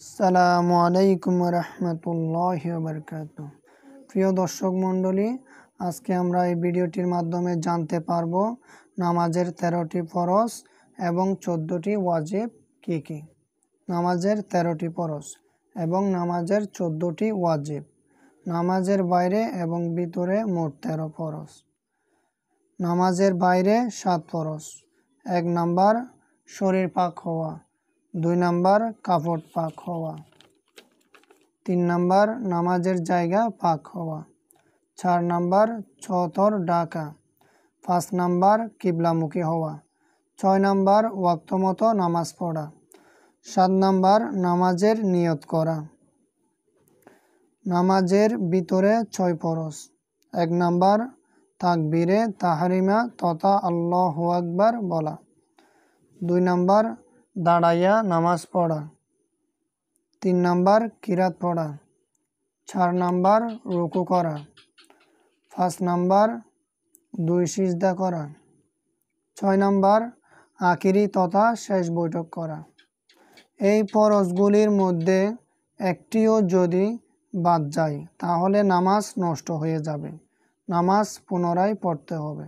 আসসালামু আলাইকুম রহমতুল্লাহি ওয়া বারাকাতুহু। প্রিয় দর্শক মণ্ডলী, আজকে আমরা এই ভিডিওটির মাধ্যমে জানতে পারব নামাজের 13টি ফরজ এবং 14টি ওয়াজিব কী কী। নামাজের 13টি ফরজ এবং নামাজের 14টি ওয়াজিব। নামাজের বাইরে এবং ভিতরে মোট 13 ফরজ। নামাজের বাইরে 7 ফরজ। 1 নাম্বার শরীর পাক হওয়া, 2 নাম্বার কাপড় পাক হওয়া, 3 নাম্বার নামাজের জায়গা পাক হওয়া, 4 নাম্বার ছতর ঢাকা, 5 নাম্বার কিবলামুখী হওয়া, 6 নাম্বার ওয়াক্ত মতো নামাজ পড়া, 7 নাম্বার নামাজের নিয়ত করা। নামাজের ভিতরে 6 ফরজ। 1 নাম্বার তাকবীরে তাহরিমা তথা আল্লাহু আকবার বলা, 2 নাম্বার দাঁড়াইয়া নামাজ পড়া, 3 নাম্বার কিরাত পড়া, 4 নাম্বার রুকু করা, 5 নাম্বার 2 সিজদা করা, 6 নাম্বার আখিরি তথা শেষ বৈঠক করা। এই ফরজগুলির মধ্যে একটিও যদি বাদ যায় তাহলে নামাজ নষ্ট হয়ে যাবে, নামাজ পুনরায় পড়তে হবে।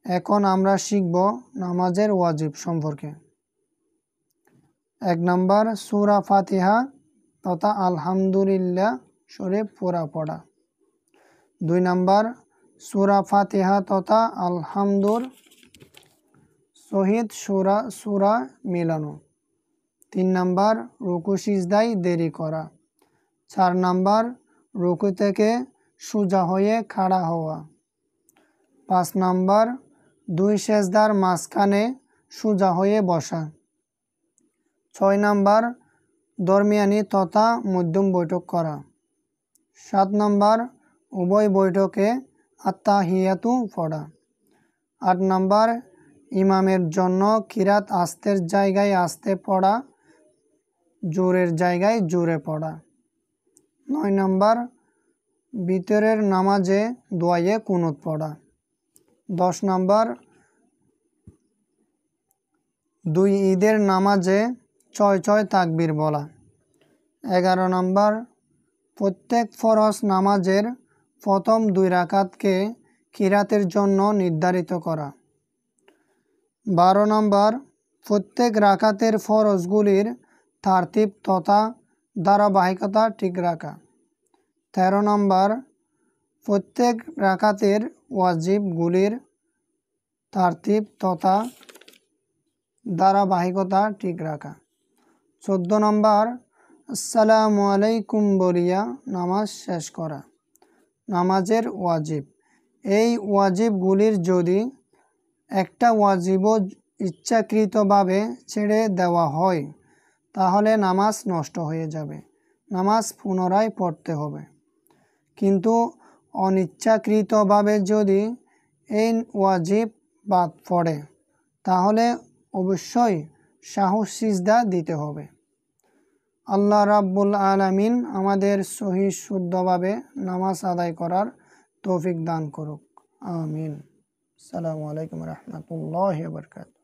এখন আমরা শিখব নামাজের ওয়াজিব সম্পর্কে। 1 নাম্বার সূরা ফাতিহা তথা আলহামদুলিল্লাহ শরীফ পুরা পড়া, 2 নাম্বার সূরা ফাতিহা তথা আলহামদুর সহিত সূরা মিলানো, 3 নাম্বার রুকু সিজদায় দেরি করা, 4 নাম্বার রুকু থেকে সোজা হয়ে খাড়া হওয়া, 5 নাম্বার 2 সেজদার মাঝখানে সোজা হয়ে বসা, 6 নাম্বার দরমিয়ানি তথা মধ্যম বৈঠক করা, 7 নাম্বার উভয় বৈঠকে আত্তাহিয়াতু পড়া, 8 নাম্বার ইমামের জন্য কিরাত আস্তের জায়গায় আস্তে পড়া, জোরের জায়গায় জোরে পড়া, 9 নাম্বার ভিতরের নামাজে দোয়ায়ে কুনুত পড়া, 10 নাম্বার 2 ঈদের নামাজে 6 তাকবীর বলা, 11 নাম্বার প্রত্যেক ফরজ নামাজের প্রথম 2 রাকাতকে কিরাতের জন্য নির্ধারিত করা, 12 নাম্বার প্রত্যেক রাকাতের ফরজগুলির তারতিব তথা ধারাবাহিকতা ঠিক রাখা, 13 নাম্বার প্রত্যেক রাকাতের ওয়াজিবগুলির তারতিব তথা ধারাবাহিকতা ঠিক রাখা, 14 নাম্বার আসসালামু আলাইকুম বলিয়া নামাজ শেষ করা। নামাজের ওয়াজিব। এই ওয়াজিবগুলির যদি একটা ওয়াজিবও ইচ্ছাকৃতভাবে ছেড়ে দেওয়া হয় তাহলে নামাজ নষ্ট হয়ে যাবে, নামাজ পুনরায় পড়তে হবে। কিন্তু অনিচ্ছাকৃতভাবে যদি এই ওয়াজিব বাদ পড়ে তাহলে অবশ্যই সাহু সিজদা দিতে হবে। আল্লাহ রাব্বুল আলামিন আমাদের সহি শুদ্ধভাবে নামাজ আদায় করার তৌফিক দান করুক, আমিন। আসসালামু আলাইকুম রহমতুল্লাহি ওয়া বারাকাতুহু।